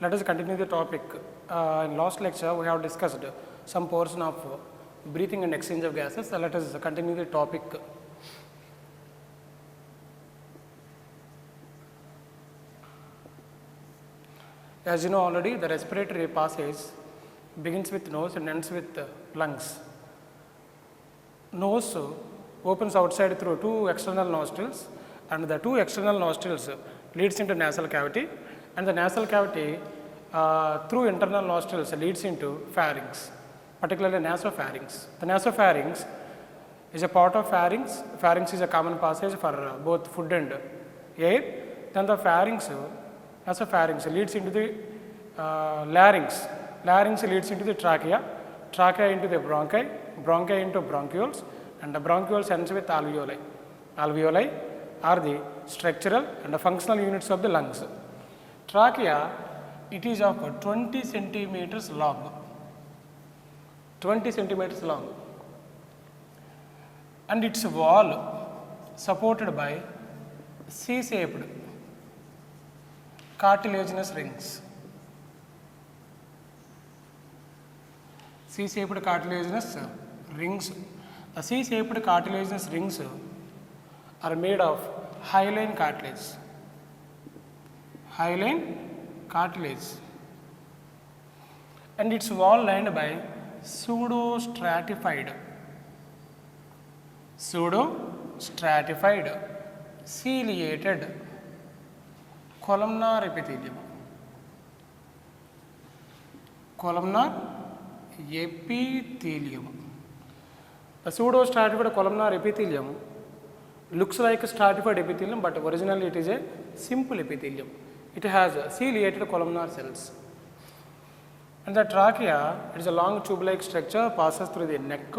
Let us continue the topic. In last lecture, we have discussed some portion of breathing and exchange of gases. So let us continue the topic. As you know already, the respiratory passage begins with nose and ends with lungs. Nose opens outside through two external nostrils, and the two external nostrils leads into nasal cavity, and the nasal cavity through internal nostrils leads into pharynx, particularly nasopharynx. The nasopharynx is a part of pharynx. Pharynx is a common passage for both food and air. Then the pharynx, nasopharynx leads into the larynx. Larynx leads into the trachea, trachea into the bronchi, bronchi into bronchioles, and the bronchioles ends with alveoli. Alveoli are the structural and the functional units of the lungs. Trachea, it is of 20 centimeters long, 20 centimeters long, and its wall supported by C-shaped cartilaginous rings. C-shaped cartilaginous rings. The C-shaped cartilaginous rings are made of hyaline cartilage. Hyaline cartilage, and its wall lined by pseudostratified ciliated columnar epithelium. Columnar epithelium. The pseudostratified columnar epithelium looks like a stratified epithelium, but originally it is a simple epithelium. It has ciliated columnar cells. And the trachea, it is a long tube-like structure, passes through the neck,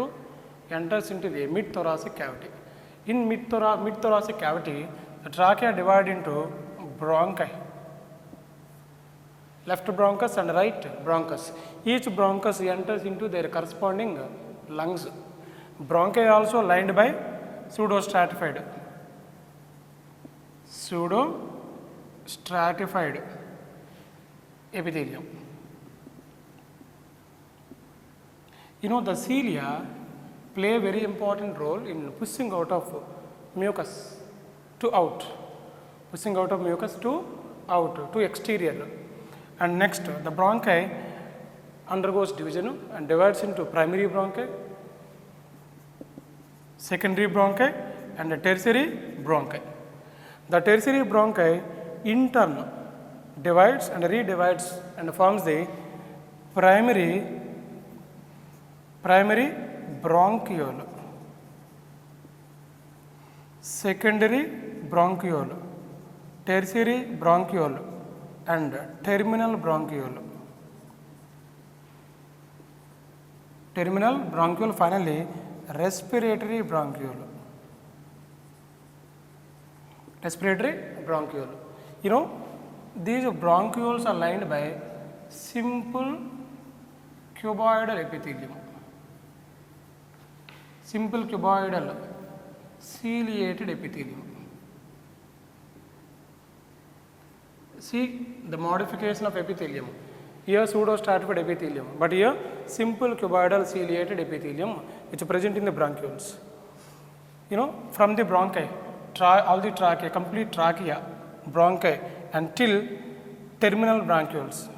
enters into the mid-thoracic cavity. In mid-thoracic cavity, the trachea divides into bronchi, left bronchus and right bronchus. Each bronchus enters into their corresponding lungs. Bronchi also lined by pseudostratified epithelium. You know, the cilia play a very important role in pushing out of mucus to out, pushing out of mucus to out, to exterior. And next, the bronchi undergoes division and divides into primary bronchi, secondary bronchi, and the tertiary bronchi. The tertiary bronchi in turn divides and redivides and forms the primary bronchiole, secondary bronchiole, tertiary bronchiole, and terminal bronchiole. Terminal bronchiole, finally respiratory bronchiole. Respiratory bronchiole. You know, these bronchioles are lined by simple cuboidal epithelium. Simple cuboidal ciliated epithelium. See the modification of epithelium. Here pseudostratified epithelium, but here simple cuboidal ciliated epithelium which is present in the bronchioles. You know, from the bronchi, all the trachea, complete trachea, bronchi, until terminal bronchioles.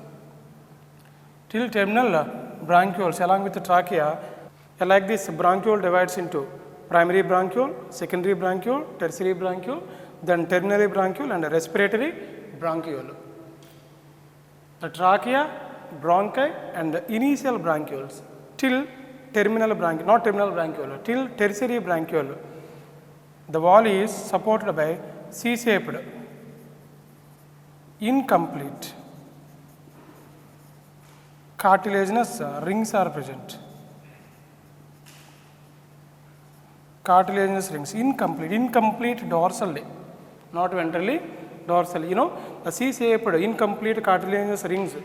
Till terminal bronchioles along with the trachea, like this bronchiole divides into primary bronchiole, secondary bronchiole, tertiary bronchiole, then terminary bronchiole and respiratory bronchiole. The trachea, bronchi and the initial bronchioles till terminal bronchiole, not terminal bronchiole, till tertiary bronchiole. The wall is supported by C-shaped, incomplete cartilaginous rings are present. Cartilaginous rings, incomplete dorsally, not ventrally, dorsally. You know, the C-shaped incomplete cartilaginous rings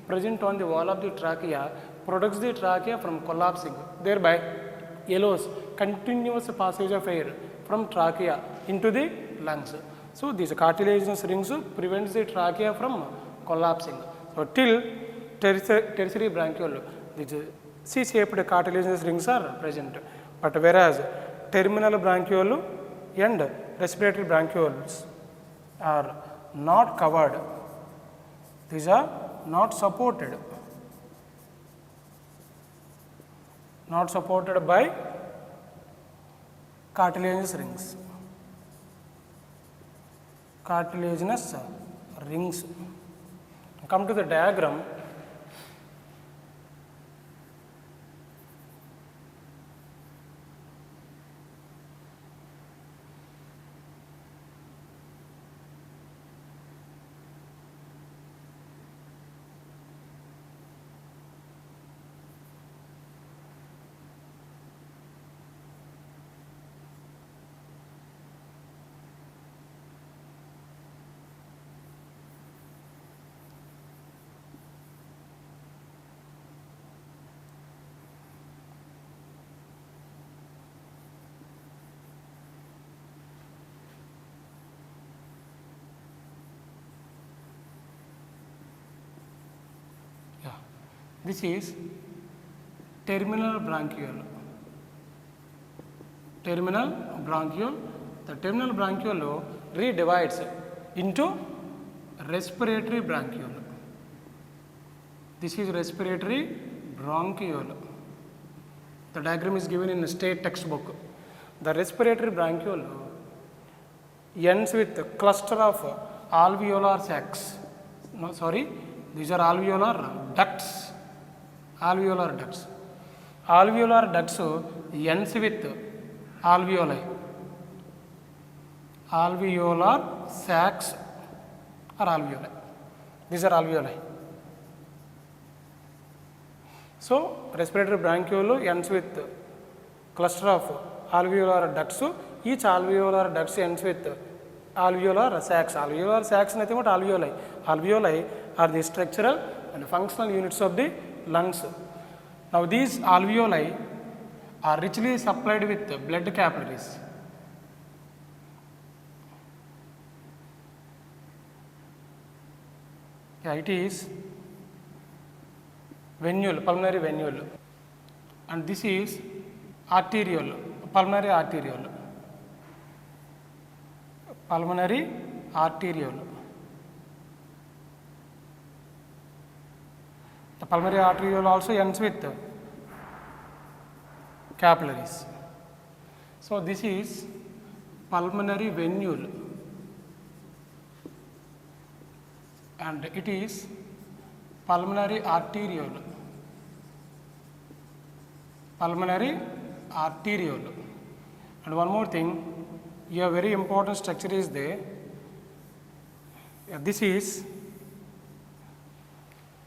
present on the wall of the trachea protects the trachea from collapsing, thereby allows continuous passage of air from trachea into the lungs. So, these cartilaginous rings prevents the trachea from collapsing. So, till tertiary branchiole, these C-shaped cartilaginous rings are present. But whereas terminal branchiole and respiratory branchioles are not covered, these are not supported by cartilaginous rings. Come to the diagram. This is terminal branchiole. The terminal branchiole redivides into respiratory branchiole. This is respiratory bronchiole. The diagram is given in the state textbook. The respiratory branchiole ends with a cluster of alveolar sacs. No, sorry, these are alveolar ducts. Alveolar ducts ends with alveoli. Alveolar sacs or alveoli. These are alveoli. So respiratory branchiole ends with cluster of alveolar ducts. Each alveolar ducts ends with alveolar sacs. Alveolar sacs nothing but alveoli. Alveoli are the structural and functional units of the lungs. Now these alveoli are richly supplied with blood capillaries. It is venule, pulmonary venule, and this is arteriole, pulmonary arteriole. Pulmonary arteriole. The pulmonary arteriole also ends with capillaries. So this is pulmonary venule, and it is pulmonary arteriole. Pulmonary arteriole. And one more thing, a very important structure is there. This is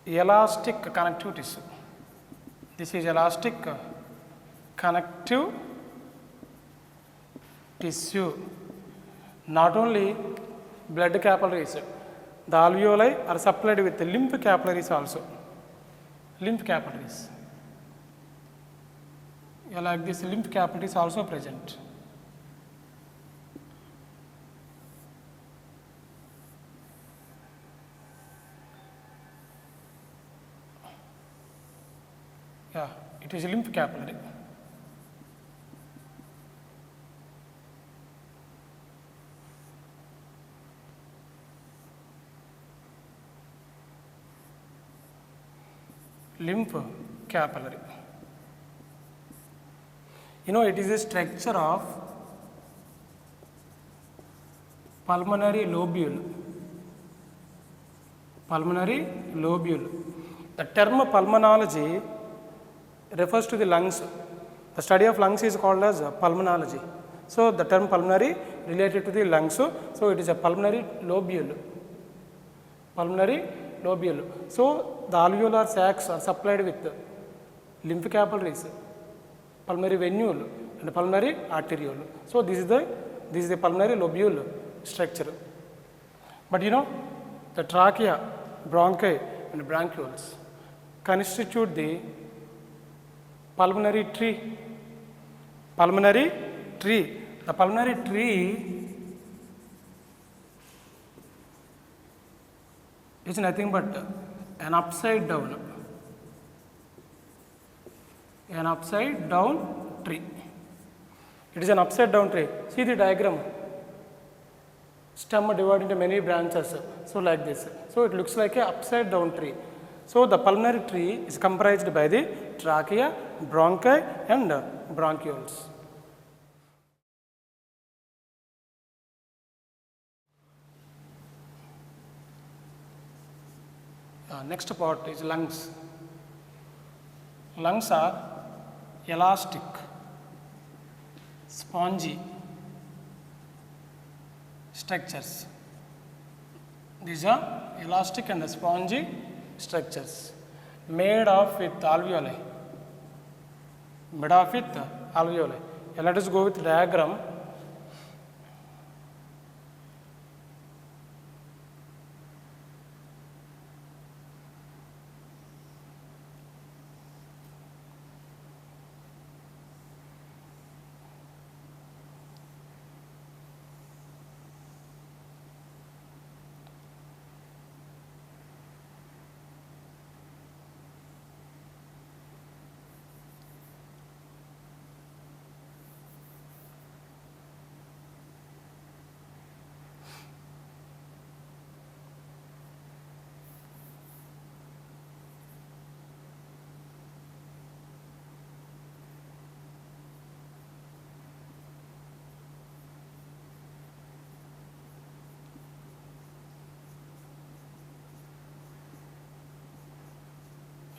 elastic connective tissue. This is elastic connective tissue. Not only blood capillaries, the alveoli are supplied with lymph capillaries also. Lymph capillaries. Like this, lymph capillaries also present. It is a lymph capillary. Lymph capillary. It is a structure of pulmonary lobule. Pulmonary lobule. The term pulmonology refers to the lungs. The study of lungs is called as pulmonology. So the term pulmonary related to the lungs. So it is a pulmonary lobule. Pulmonary lobule. So the alveolar sacs are supplied with lymph capillaries, pulmonary venule, and pulmonary arteriole. So this is the pulmonary lobule structure. But the trachea, bronchi, and bronchioles constitute the pulmonary tree. Pulmonary tree. The pulmonary tree is nothing but an upside down tree. It is an upside down tree. See the diagram. Stem divided into many branches. So like this. So it looks like a upside down tree. So the pulmonary tree is comprised by the trachea, bronchi and bronchioles. Next part is lungs. Lungs are elastic, spongy structures. These are elastic and spongy structures made of with alveoli. Let us go with diagram.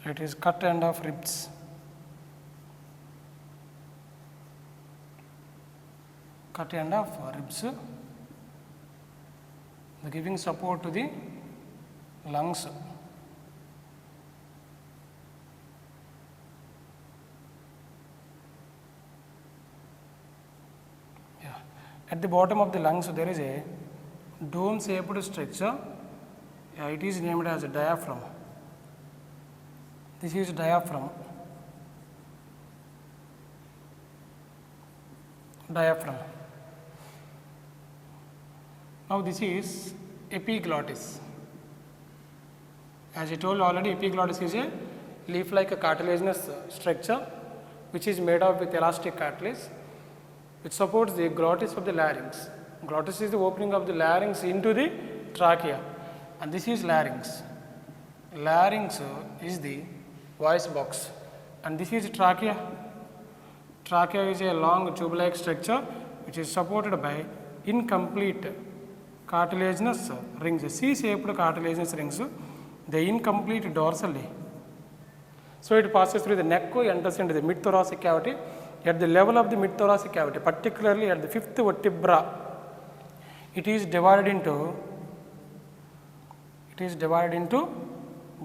It is cut end of ribs. Cut end of ribs, giving support to the lungs. At the bottom of the lungs there is a dome shaped structure. It is named as a diaphragm. This is diaphragm. Now this is epiglottis. As I told already, epiglottis is a leaf-like cartilaginous structure which is made of with elastic cartilage, which supports the glottis of the larynx. Glottis is the opening of the larynx into the trachea, and this is larynx. Larynx is the voice box, and this is trachea. Trachea is a long tube-like structure which is supported by incomplete cartilaginous rings, C-shaped cartilaginous rings, the incomplete dorsally. So it passes through the neck, enters into the mid-thoracic cavity. At the level of the mid-thoracic cavity, particularly at the fifth vertebra, it is divided into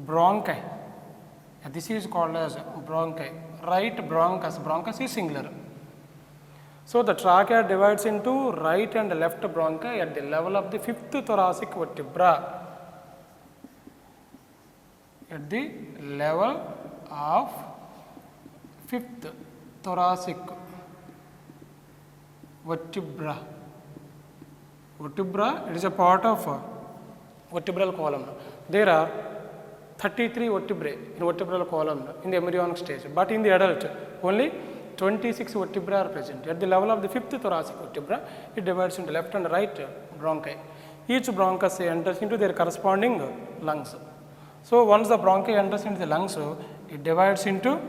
bronchi. This is called as bronchi. Right bronchus. Bronchus is singular. So the trachea divides into right and left bronchi at the level of the fifth thoracic vertebra. At the level of fifth thoracic vertebra. It is a part of vertebral column. There are 33 vertebrae in vertebral column in the embryonic stage, but in the adult only 26 vertebrae are present. At the level of the fifth thoracic vertebra, it divides into left and right bronchi. Each bronchus enters into their corresponding lungs. So once the bronchi enters into the lungs, it divides into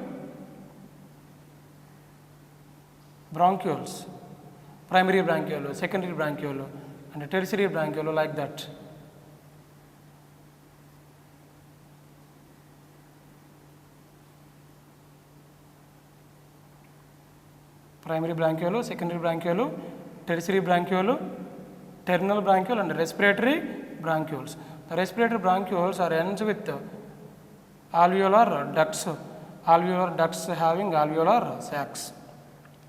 bronchioles, primary bronchiole, secondary bronchiole, and tertiary bronchiole, like that. Primary bronchiole, secondary bronchiole, tertiary bronchiole, terminal bronchiole, and respiratory bronchioles. The respiratory bronchioles are ends with alveolar ducts having alveolar sacs.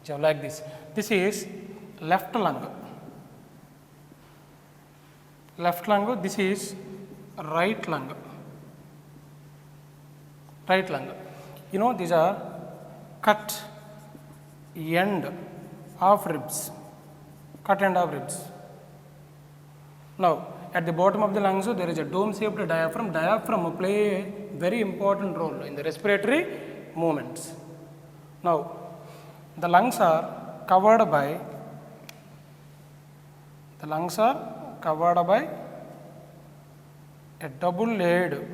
So like this. This is left lung. This is right lung. You know, these are cut end of ribs. Now, At the bottom of the lungs, there is a dome-shaped diaphragm. Diaphragm play a very important role in the respiratory movements. Now, the lungs are covered by a double-layered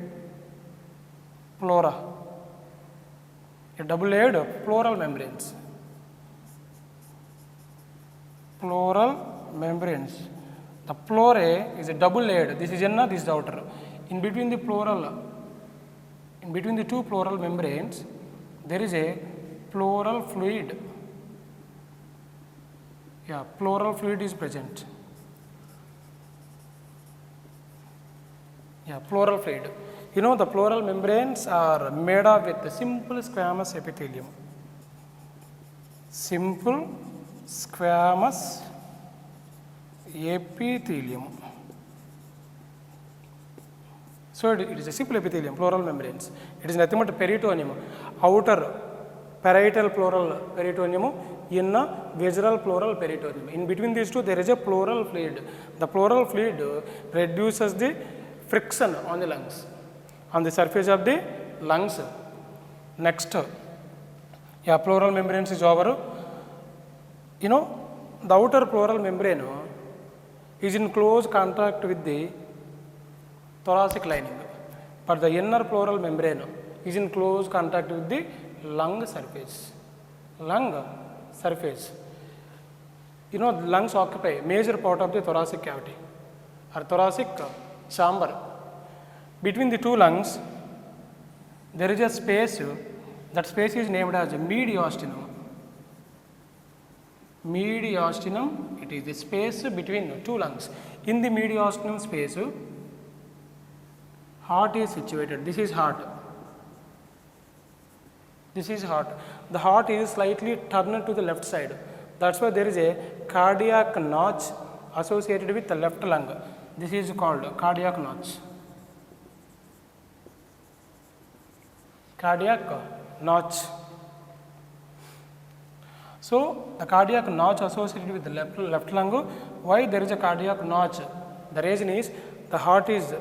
pleura, a double-layered pleural membranes. Pleural membranes. The pleura is a double-layered. This is inner, this is the outer. In between the two pleural membranes, there is a pleural fluid. Yeah, pleural fluid is present. Yeah, pleural fluid. You know, the pleural membranes are made up with simple squamous epithelium. Simple squamous epithelium. So it is a simple epithelium, pleural membranes. It is nothing but peritoneum. Outer parietal pleural peritoneum, inner visceral pleural peritoneum. In between these two, there is a pleural fluid. The pleural fluid reduces the friction on the lungs, on the surface of the lungs. Next, yeah, pleural membranes is over. You know, the outer pleural membrane is in close contact with the thoracic lining, but the inner pleural membrane is in close contact with the lung surface. Lung surface. You know, the lungs occupy a major part of the thoracic cavity or thoracic chamber. Between the two lungs, there is a space. That space is named as mediastinum. Mediastinum, it is the space between two lungs. In the mediastinum space, heart is situated. This is heart. This is heart. The heart is slightly turned to the left side. That's why there is a cardiac notch associated with the left lung. This is called cardiac notch. Cardiac notch. So, the cardiac notch associated with the left lung, why there is a cardiac notch? The reason is the heart is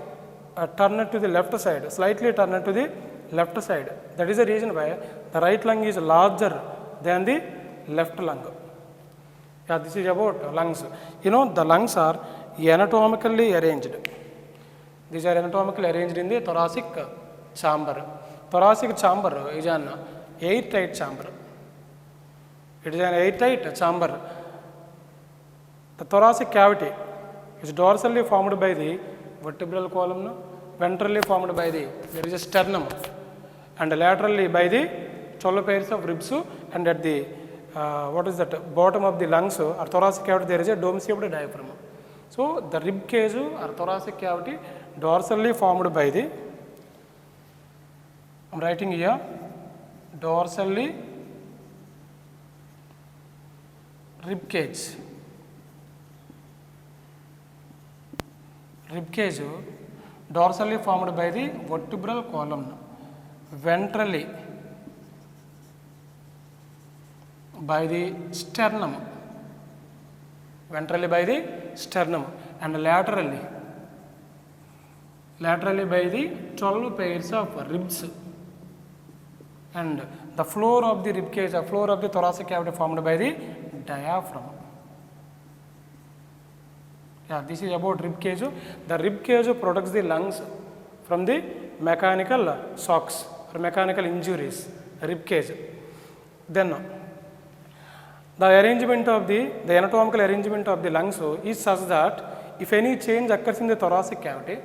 turned to the left side, slightly turned to the left side. That is the reason why the right lung is larger than the left lung. Yeah, this is about lungs. You know, the lungs are anatomically arranged. These are anatomically arranged in the thoracic chamber. Thoracic chamber is an airtight chamber. It is an airtight chamber. The thoracic cavity is dorsally formed by the vertebral column, ventrally formed by the, there is a sternum, and laterally by the 12 pairs of ribs, and at the bottom of the lungs or thoracic cavity there is a dome-shaped diaphragm. So the rib cage or thoracic cavity dorsally formed by the, I am writing here, dorsally rib cage. Rib cage dorsally formed by the vertebral column, ventrally by the sternum, ventrally by the sternum, and laterally by the 12 pairs of ribs, and the floor of the rib cage, the floor of the thoracic cavity formed by the diaphragm. Yeah, this is about rib cage. The rib cage protects the lungs from the mechanical shocks or mechanical injuries, rib cage. Then the arrangement of the anatomical arrangement of the lungs is such that if any change occurs in the thoracic cavity,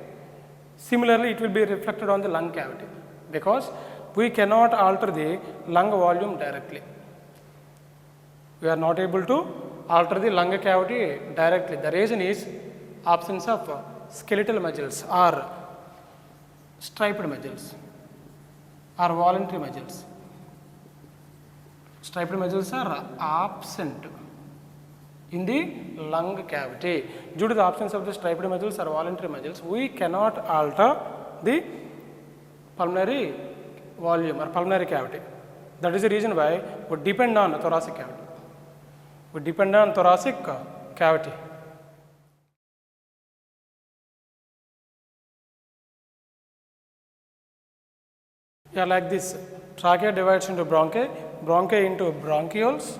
similarly it will be reflected on the lung cavity, because we cannot alter the lung volume directly. We are not able to alter the lung cavity directly. The reason is absence of skeletal muscles or striped muscles or voluntary muscles. Striped muscles are absent in the lung cavity. Due to the absence of the striped muscles or voluntary muscles, we cannot alter the pulmonary volume or pulmonary cavity. That is the reason why we depend on thoracic cavity. We depend on thoracic cavity. Yeah, like this. Trachea divides into bronchi, bronchi into bronchioles,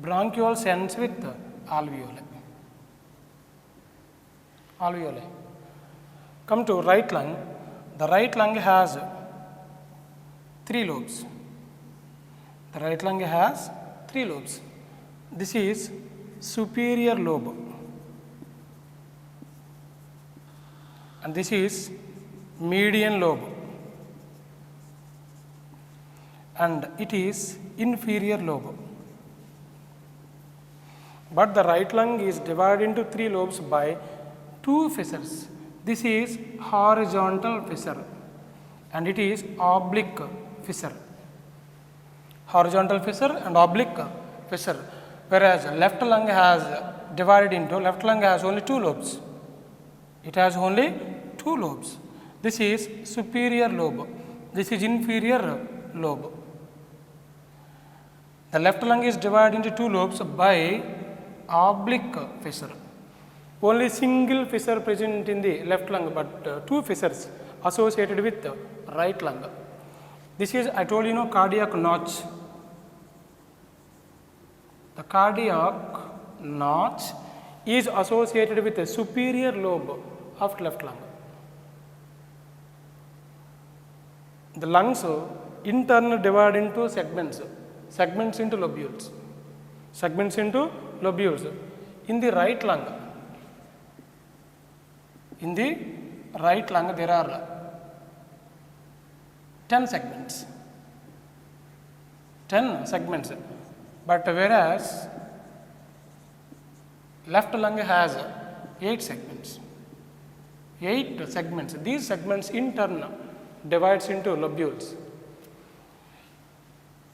bronchioles ends with alveoli. Alveoli. Come to right lung. The right lung has 3 lobes. The right lung has 3 lobes. This is superior lobe. And this is median lobe. And it is inferior lobe. But the right lung is divided into 3 lobes by 2 fissures. This is horizontal fissure and it is oblique fissure. Horizontal fissure and oblique fissure. Whereas left lung has divided into, left lung has only 2 lobes. It has only 2 lobes. This is superior lobe. This is inferior lobe. The left lung is divided into 2 lobes by oblique fissure. Only single fissure present in the left lung, but 2 fissures associated with the right lung. This is, I told you, cardiac notch. The cardiac notch is associated with the superior lobe of left lung. The lungs in turn divide into segments, segments into lobules, segments into lobules. In the right lung, there are 10 segments. 10 segments. But whereas left lung has 8 segments. 8 segments. These segments in turn divides into lobules.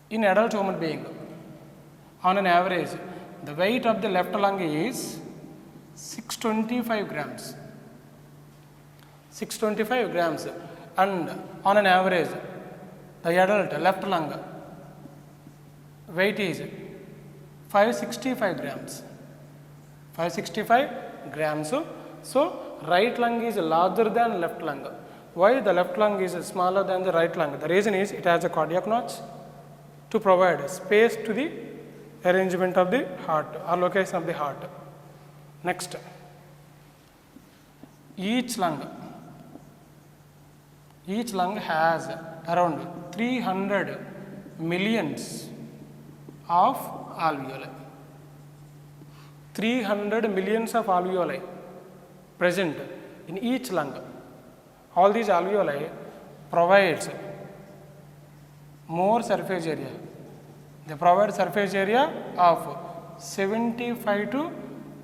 In adult human being, on an average, the weight of the left lung is 625 grams. 625 grams, and on an average, the adult left lung weight is 565 grams. 565 grams. So, right lung is larger than left lung. Why the left lung is smaller than the right lung? The reason is it has a cardiac notch to provide space to the arrangement of the heart or location of the heart. Next, each lung has around 300 millions of alveoli. 300 millions of alveoli present in each lung. All these alveoli provides more surface area. They provide surface area of 75 to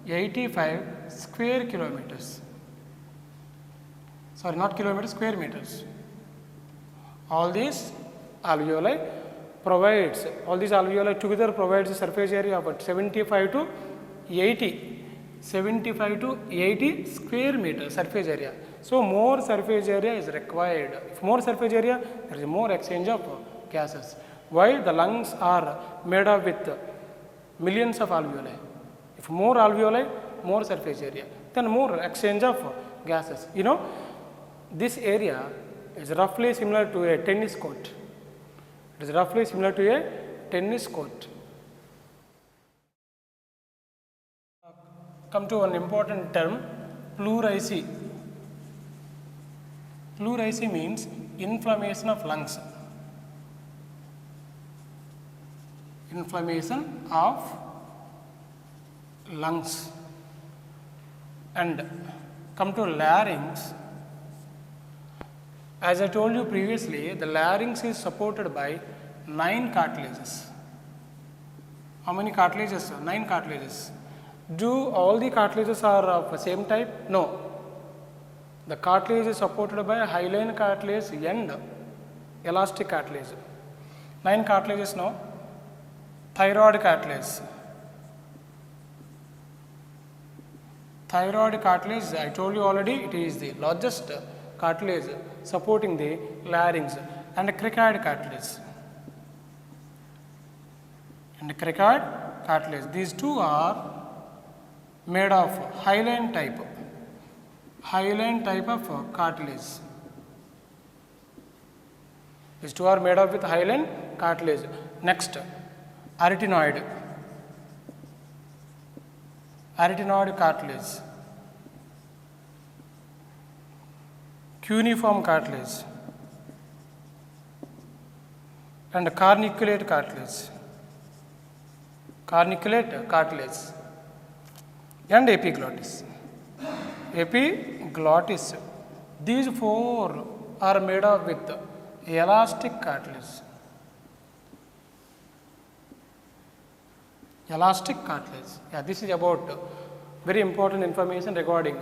85 square kilometers. Sorry, not kilometers, square meters. All these alveoli together provides a surface area of 75 to 80 square meter surface area. So, more surface area is required. If more surface area, there is more exchange of gases. Why? The lungs are made up with millions of alveoli. If more alveoli, more surface area, then more exchange of gases. This area is roughly similar to a tennis court. It is roughly similar to a tennis court. Come to an important term, pleurisy. Pleurisy means inflammation of lungs. Inflammation of lungs. And come to larynx. As I told you previously, the larynx is supported by 9 cartilages. How many cartilages? 9 cartilages. Do all the cartilages are of the same type? No. The cartilage is supported by a hyaline cartilage and elastic cartilage. 9 cartilages now. Thyroid cartilage. Thyroid cartilage, I told you already, it is the largest cartilage supporting the larynx, and cricoid cartilage. And cricoid cartilage. These two are made of hyaline type. hyaline type of cartilage. These two are made up with hyaline cartilage. Next, arytenoid. Arytenoid cartilage. Cuneiform cartilage. And carniculate cartilage. Carniculate cartilage. And epiglottis. Epiglottis. These four are made up with elastic cartilage. Elastic cartilage. Yeah, this is about very important information regarding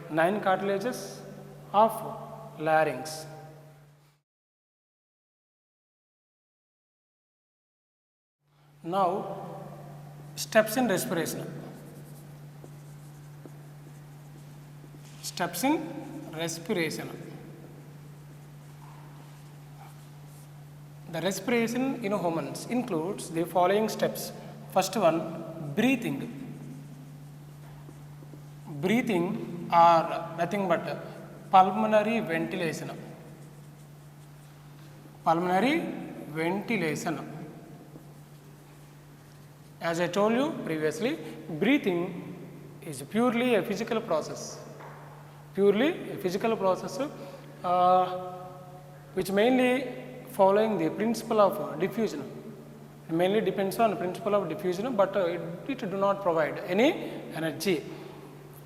9 cartilages of larynx. Now, steps in respiration. Steps in respiration. The respiration in humans includes the following steps. First one, breathing. Breathing are nothing but pulmonary ventilation. Pulmonary ventilation. As I told you previously, breathing is purely a physical process. Purely a physical process which mainly following the principle of diffusion. It mainly depends on the principle of diffusion, but it do not provide any energy.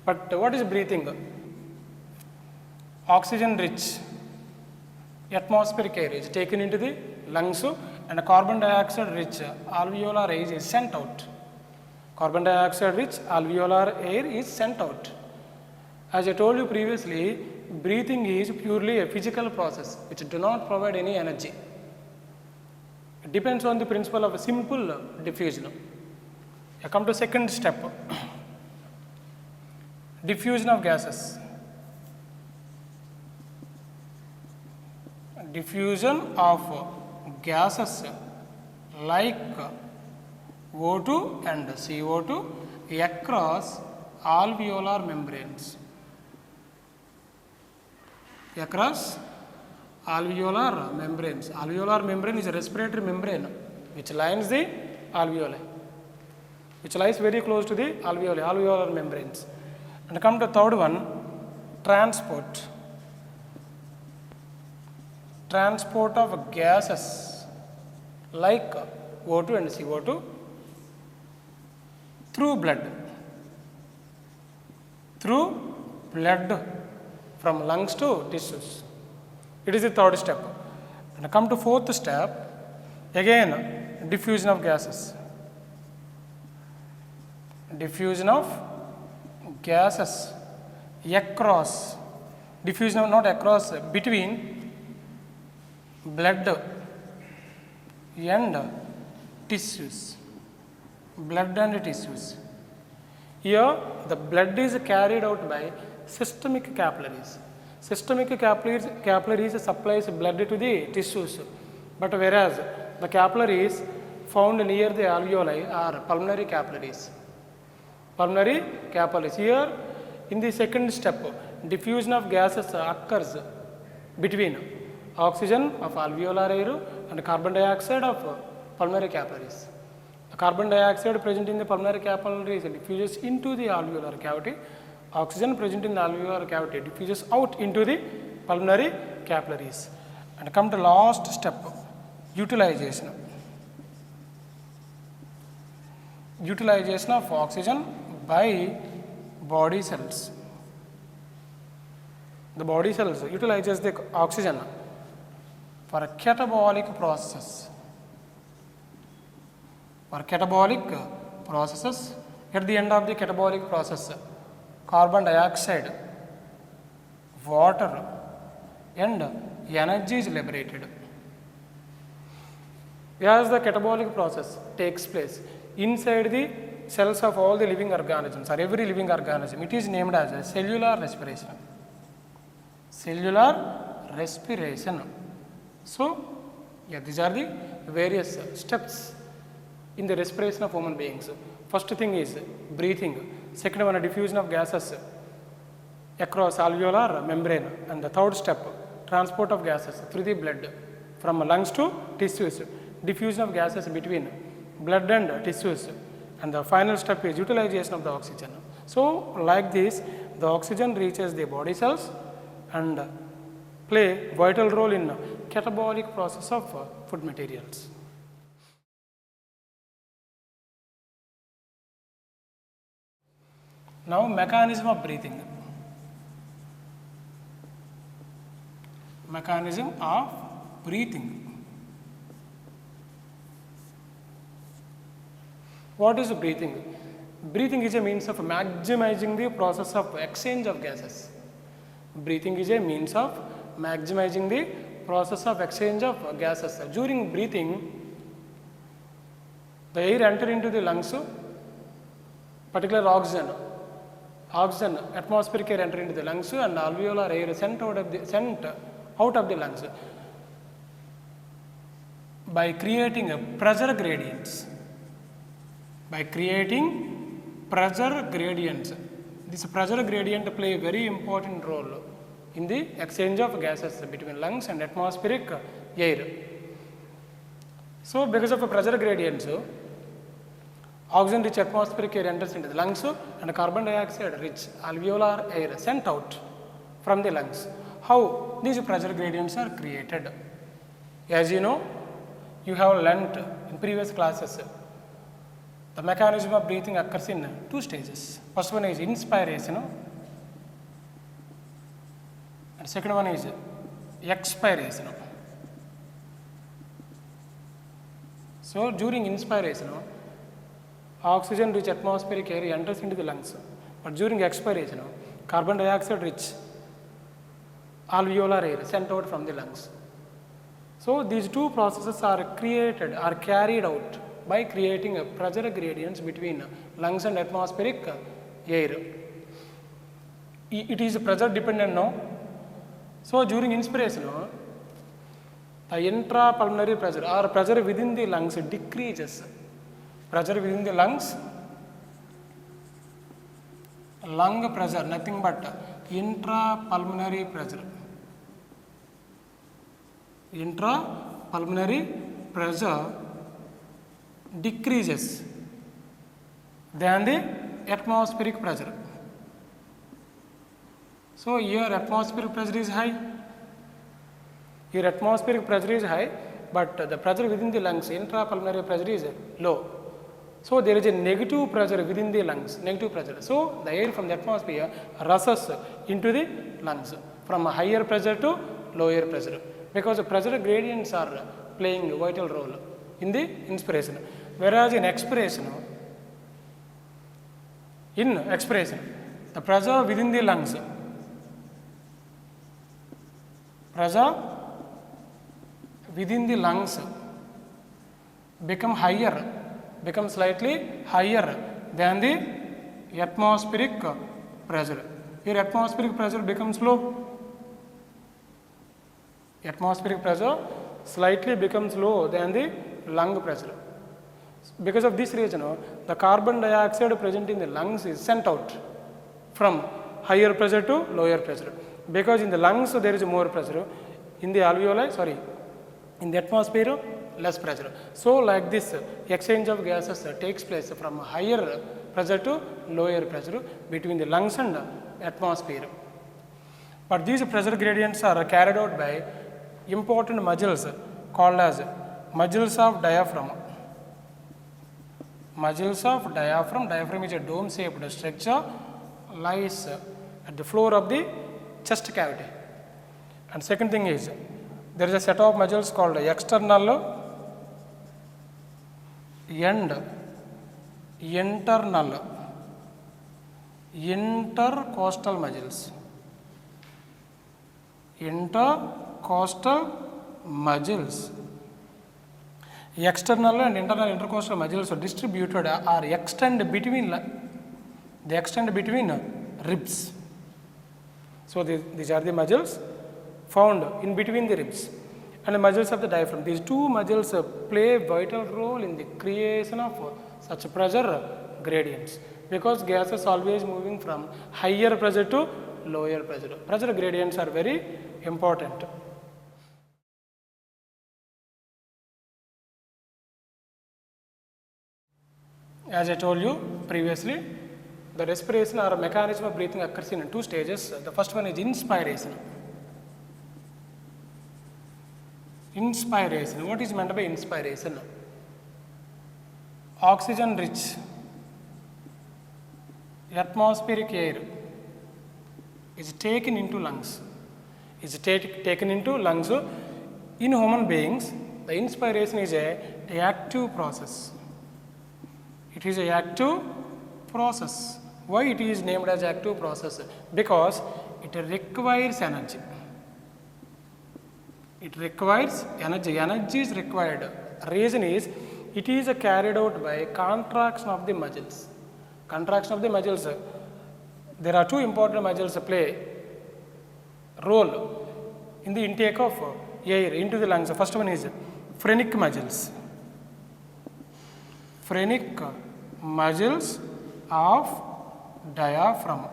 But what is breathing? Oxygen rich atmospheric air is taken into the lungs and carbon dioxide rich alveolar air is sent out. Carbon dioxide rich alveolar air is sent out. As I told you previously, breathing is purely a physical process which do not provide any energy. It depends on the principle of a simple diffusion. I come to second step. Diffusion of gases. Diffusion of gases like O2 and CO2 across alveolar membranes. Across alveolar membranes. Alveolar membrane is a respiratory membrane which lines the alveoli, which lies very close to the alveoli, alveolar membranes. And come to third one, transport. Transport of gases like O2 and CO2 through blood. Through blood from lungs to tissues. It is the third step. And come to fourth step, again diffusion of gases. Diffusion of gases across, diffusion of not across, between blood and tissues. Blood and tissues. Here the blood is carried out by systemic capillaries. Systemic capillaries supplies blood to the tissues, but whereas the capillaries found near the alveoli are pulmonary capillaries. Pulmonary capillaries. Here in the second step, diffusion of gases occurs between oxygen of alveolar air and carbon dioxide of pulmonary capillaries. The carbon dioxide present in the pulmonary capillaries diffuses into the alveolar cavity. Oxygen present in the alveolar cavity diffuses out into the pulmonary capillaries. And come to last step, utilization. Utilization of oxygen by body cells. The body cells utilizes the oxygen for catabolic processes. For catabolic processes, at the end of the catabolic process, carbon dioxide, water and energy is liberated. As the catabolic process takes place inside the cells of all the living organisms or every living organism, it is named as a cellular respiration. Cellular respiration. So, yeah, these are the various steps in the respiration of human beings. First thing is breathing. Second one, diffusion of gases across alveolar membrane. And the third step, transport of gases through the blood from lungs to tissues, diffusion of gases between blood and tissues, and the final step is utilization of the oxygen. So, like this, the oxygen reaches the body cells and play vital role in catabolic process of food materials. Now, mechanism of breathing. Mechanism of breathing. What is breathing? Breathing is a means of maximizing the process of exchange of gases. Breathing is a means of maximizing the process of exchange of gases. During breathing, the air enter into the lungs, particular oxygen, atmospheric air enter into the lungs, and alveolar air sent out of the lungs by creating a pressure gradients. By creating pressure gradients. This pressure gradient play a very important role in the exchange of gases between lungs and atmospheric air. So, because of a pressure gradients, oxygen rich atmospheric air enters into the lungs and carbon dioxide rich alveolar air sent out from the lungs. How these pressure gradients are created? As you know, you have learnt in previous classes, the mechanism of breathing occurs in two stages. First one is inspiration and second one is expiration. So, during inspiration, oxygen rich atmospheric air enters into the lungs, but during expiration, carbon dioxide rich alveolar air sent out from the lungs. So, these two processes are carried out by creating a pressure gradients between lungs and atmospheric air. It is pressure dependent now. So, during inspiration, the intrapulmonary pressure or pressure within the lungs decreases. Pressure within the lungs, lung pressure, nothing but intrapulmonary pressure. Intrapulmonary pressure decreases than the atmospheric pressure. So, your atmospheric pressure is high. Your atmospheric pressure is high, but the pressure within the lungs, intrapulmonary pressure is low. So, there is a negative pressure within the lungs, negative pressure. So, the air from the atmosphere rushes into the lungs from a higher pressure to lower pressure, because the pressure gradients are playing a vital role in the inspiration. Whereas in expiration, the pressure within the lungs, become slightly higher than the atmospheric pressure. Your atmospheric pressure becomes low. Atmospheric pressure slightly becomes low than the lung pressure. Because of this reason, the carbon dioxide present in the lungs is sent out from higher pressure to lower pressure. Because in the lungs there is more pressure, in the alveoli, in the atmosphere less pressure. So, like this exchange of gases takes place from higher pressure to lower pressure between the lungs and atmosphere. But these pressure gradients are carried out by important muscles called as muscles of diaphragm. Muscles of diaphragm. Diaphragm is a dome shaped structure, lies at the floor of the chest cavity. And second thing is, there is a set of muscles called external and internal, intercostal muscles. Intercostal muscles. External and internal intercostal muscles are distributed or extend between ribs. So, these are the muscles found in between the ribs and the muscles of the diaphragm. These two muscles play a vital role in the creation of such pressure gradients, because gas is always moving from higher pressure to lower pressure. Pressure gradients are very important. As I told you previously, the respiration or mechanism of breathing occurs in two stages. The first one is inspiration. Inspiration. What is meant by inspiration? Oxygen rich atmospheric air is taken into lungs. Taken into lungs. In human beings, the inspiration is an active process. It is an active process. Why it is named as active process? Because it requires energy. It requires energy. Energy is required. Reason is it is carried out by contraction of the muscles. Contraction of the muscles. There are two important muscles play role in the intake of air into the lungs. First one is phrenic muscles. Phrenic muscles of diaphragm.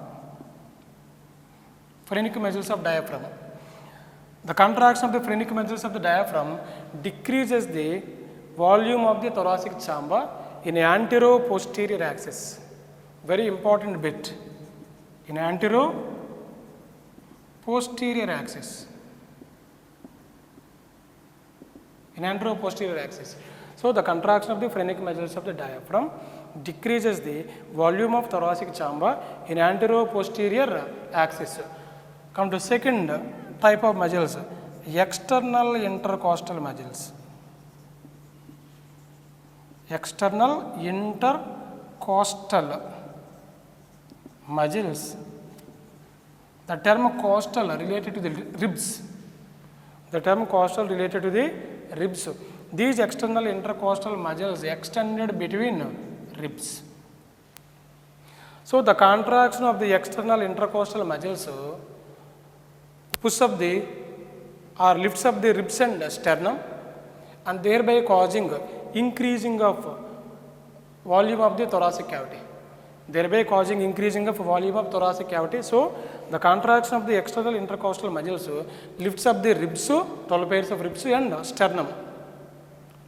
Phrenic muscles of diaphragm. The contraction of the phrenic muscles of the diaphragm decreases the volume of the thoracic chamber in antero-posterior axis. Very important bit. In antero-posterior axis. In antero-posterior axis. So, the contraction of the phrenic muscles of the diaphragm decreases the volume of thoracic chamber in antero-posterior axis. Come to second type of muscles, external intercostal muscles. External intercostal muscles. The term costal related to the ribs. The term costal related to the ribs. These external intercostal muscles extended between ribs. So, the contraction of the external intercostal muscles push up the or lifts up the ribs and sternum, and thereby causing increasing of volume of the thoracic cavity. Thereby causing increasing of volume of thoracic cavity. So, the contraction of the external intercostal muscles lifts up the ribs, 12 pairs of ribs and sternum,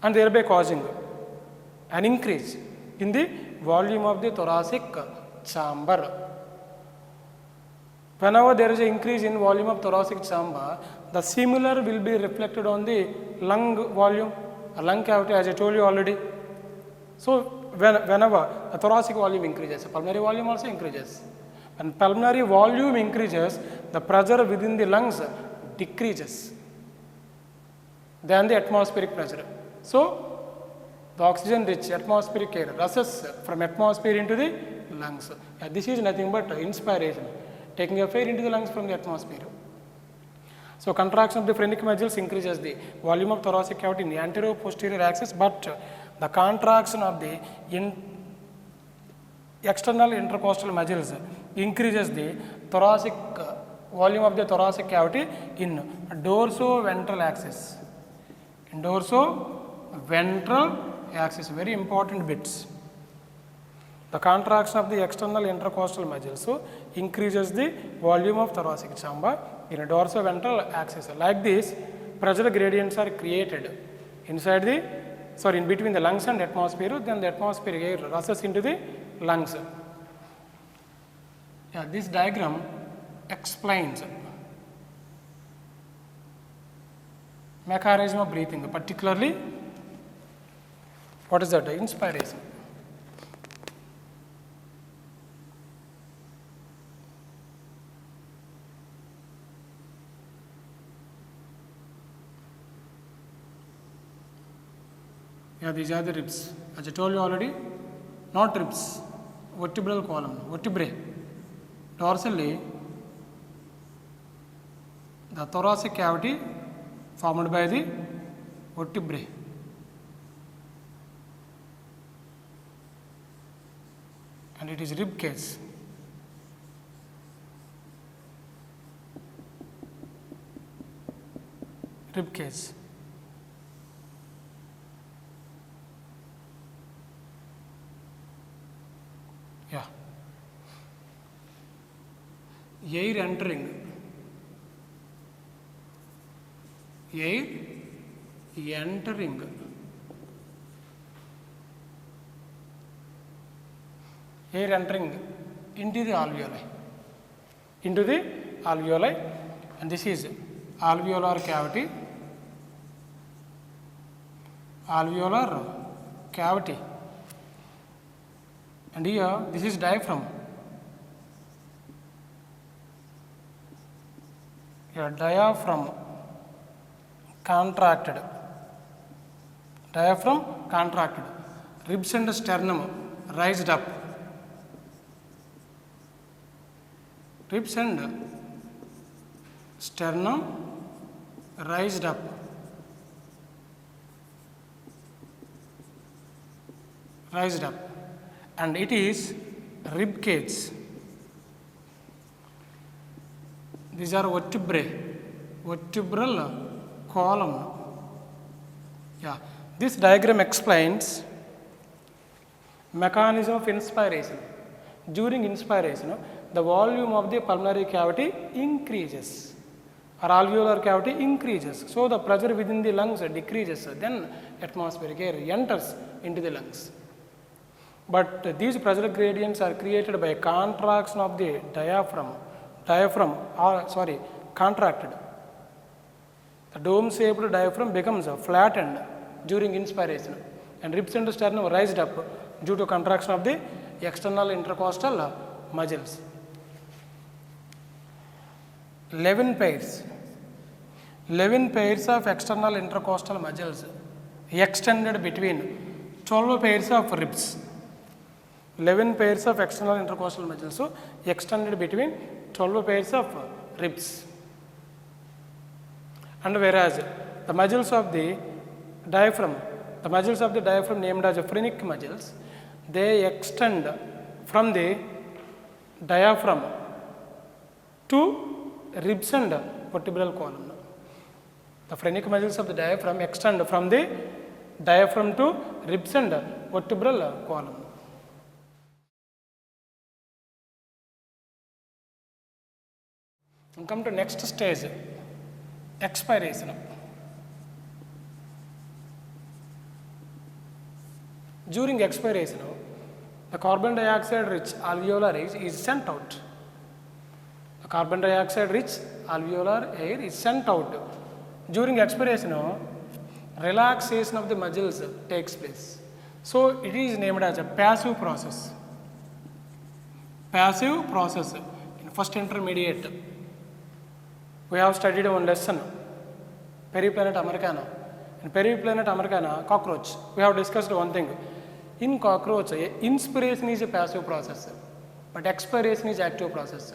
and thereby causing an increase in the volume of the thoracic chamber. Whenever there is an increase in volume of thoracic chamber, the similar will be reflected on the lung volume, lung cavity, as I told you already. So, whenever the thoracic volume increases, pulmonary volume also increases. When pulmonary volume increases, the pressure within the lungs decreases than the atmospheric pressure. So, the oxygen rich atmospheric air rushes from atmosphere into the lungs. This is nothing but inspiration, taking of air into the lungs from the atmosphere. So, contraction of the phrenic muscles increases the volume of thoracic cavity in the antero-posterior axis, but the contraction of the external intercostal muscles increases the thoracic volume of the thoracic cavity in dorso-ventral axis. In dorso-ventral axis, very important bits. The contraction of the external intercostal muscles increases the volume of thoracic chamber in a dorsoventral axis. Like this, pressure gradients are created inside the, in between the lungs and atmosphere, then the atmospheric air rushes into the lungs. This diagram explains mechanism of breathing, particularly what is that? Inspiration. These are the ribs. As I told you already, not ribs, vertebral column, vertebrae. Dorsally, the thoracic cavity formed by the vertebrae. And it is rib cage. Rib cage. air entering, air entering, air entering into the alveoli, into the alveoli, and this is alveolar cavity, alveolar cavity, and here this is diaphragm. Here diaphragm contracted, diaphragm contracted, ribs and sternum raised up, ribs and sternum raised up, raised up, and it is rib cage. These are vertebrae, vertebral column. Yeah, this diagram explains mechanism of inspiration. During inspiration, the volume of the pulmonary cavity increases, or alveolar cavity increases. So the pressure within the lungs decreases. Then atmospheric air enters into the lungs. But these pressure gradients are created by contraction of the diaphragm, contracted. The dome-shaped diaphragm becomes flattened during inspiration, and ribs and sternum raised up due to contraction of the external intercostal muscles. 11 pairs of external intercostal muscles extended between 12 pairs of ribs. 11 pairs of external intercostal muscles extended between 12 pairs of ribs. And whereas the muscles of the diaphragm named as phrenic muscles, they extend from the diaphragm to ribs and vertebral column. The phrenic muscles of the diaphragm extend from the diaphragm to ribs and vertebral column. And come to next stage, expiration. During expiration, the carbon dioxide rich alveolar air is sent out. The carbon dioxide rich alveolar air is sent out. During expiration, relaxation of the muscles takes place. So it is named as a passive process. Passive process. In first intermediate, we have studied one lesson, Periplanet americana. In Periplanet americana, cockroach, we have discussed one thing. In cockroach, inspiration is a passive process, but expiration is active process.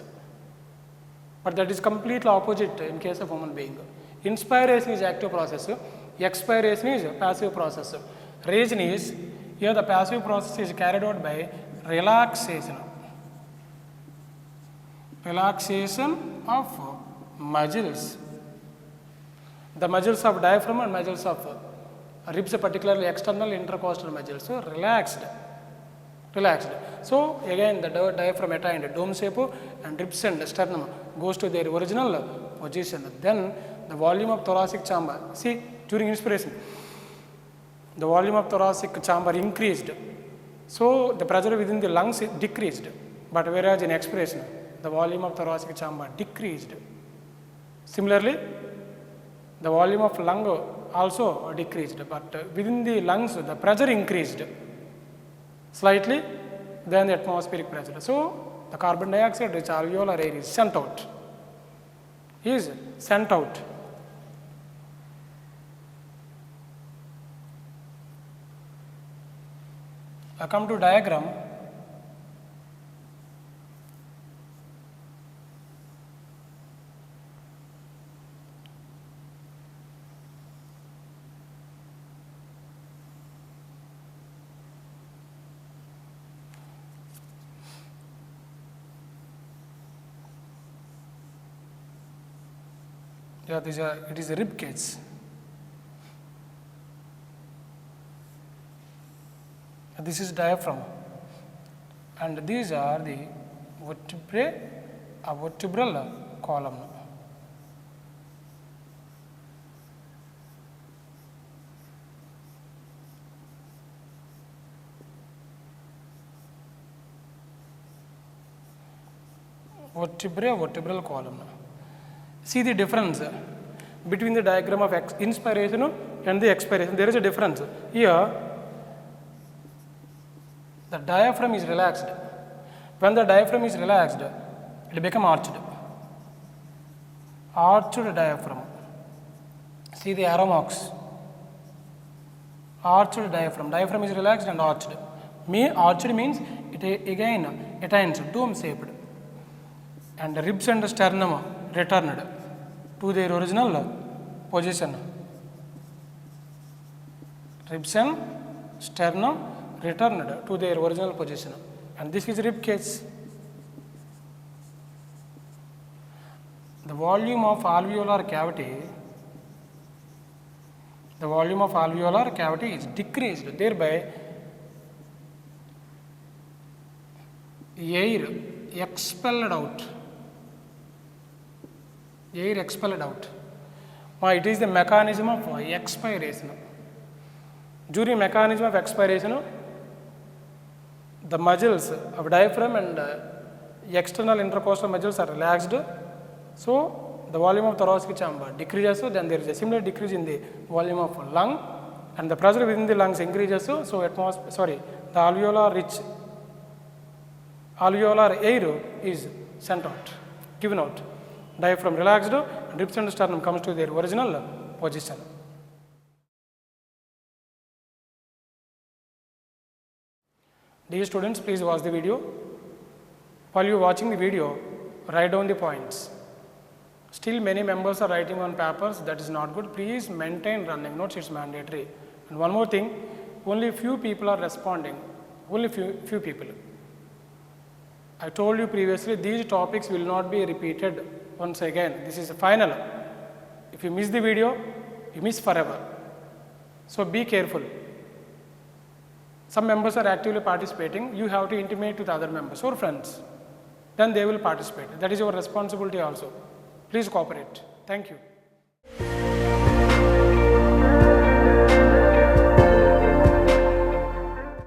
But that is completely opposite in case of human being. Inspiration is active process, expiration is passive process. Reason is, here the passive process is carried out by relaxation. Relaxation of muscles. The muscles of diaphragm and muscles of ribs, particularly external intercostal muscles, so relaxed. So again the diaphragm attained dome shape and ribs and sternum goes to their original position. Then the volume of thoracic chamber, see during inspiration, the volume of thoracic chamber increased. So the pressure within the lungs decreased. But whereas in expiration, the volume of thoracic chamber decreased. Similarly, the volume of lung also decreased, but within the lungs the pressure increased slightly than the atmospheric pressure. So the carbon dioxide rich alveolar air is sent out. I come to diagram. Yeah, it is a rib cage. This is diaphragm, and these are the vertebrae a vertebral column. Vertebral column. See the difference between the diagram of inspiration and the expiration. There is a difference. Here, the diaphragm is relaxed. When the diaphragm is relaxed, it becomes arched. Arched diaphragm. See the arrow marks. Arched diaphragm. Diaphragm is relaxed and arched. Arched means it again attains dome shaped. And the ribs and the sternum returned to their original position. Ribs and sternum returned to their original position. And this is rib cage. The volume of alveolar cavity is decreased. Thereby, air expelled out. It is the mechanism of expiration. During mechanism of expiration, the muscles of diaphragm and external intercostal muscles are relaxed. So, the volume of thoracic chamber decreases. Then there is a similar decrease in the volume of lung, and the pressure within the lungs increases. So, the alveolar air is sent out, given out. Diaphragm relaxed, ribs and sternum comes to their original position. Dear students, please watch the video. While you are watching the video, write down the points. Still many members are writing on papers, that is not good. Please maintain running notes, it is mandatory. And one more thing, only few people are responding, only few people. I told you previously, these topics will not be repeated once again. This is the final. If you miss the video, you miss forever. So be careful. Some members are actively participating. You have to intimate with other members or friends. Then they will participate. That is your responsibility also. Please cooperate. Thank you.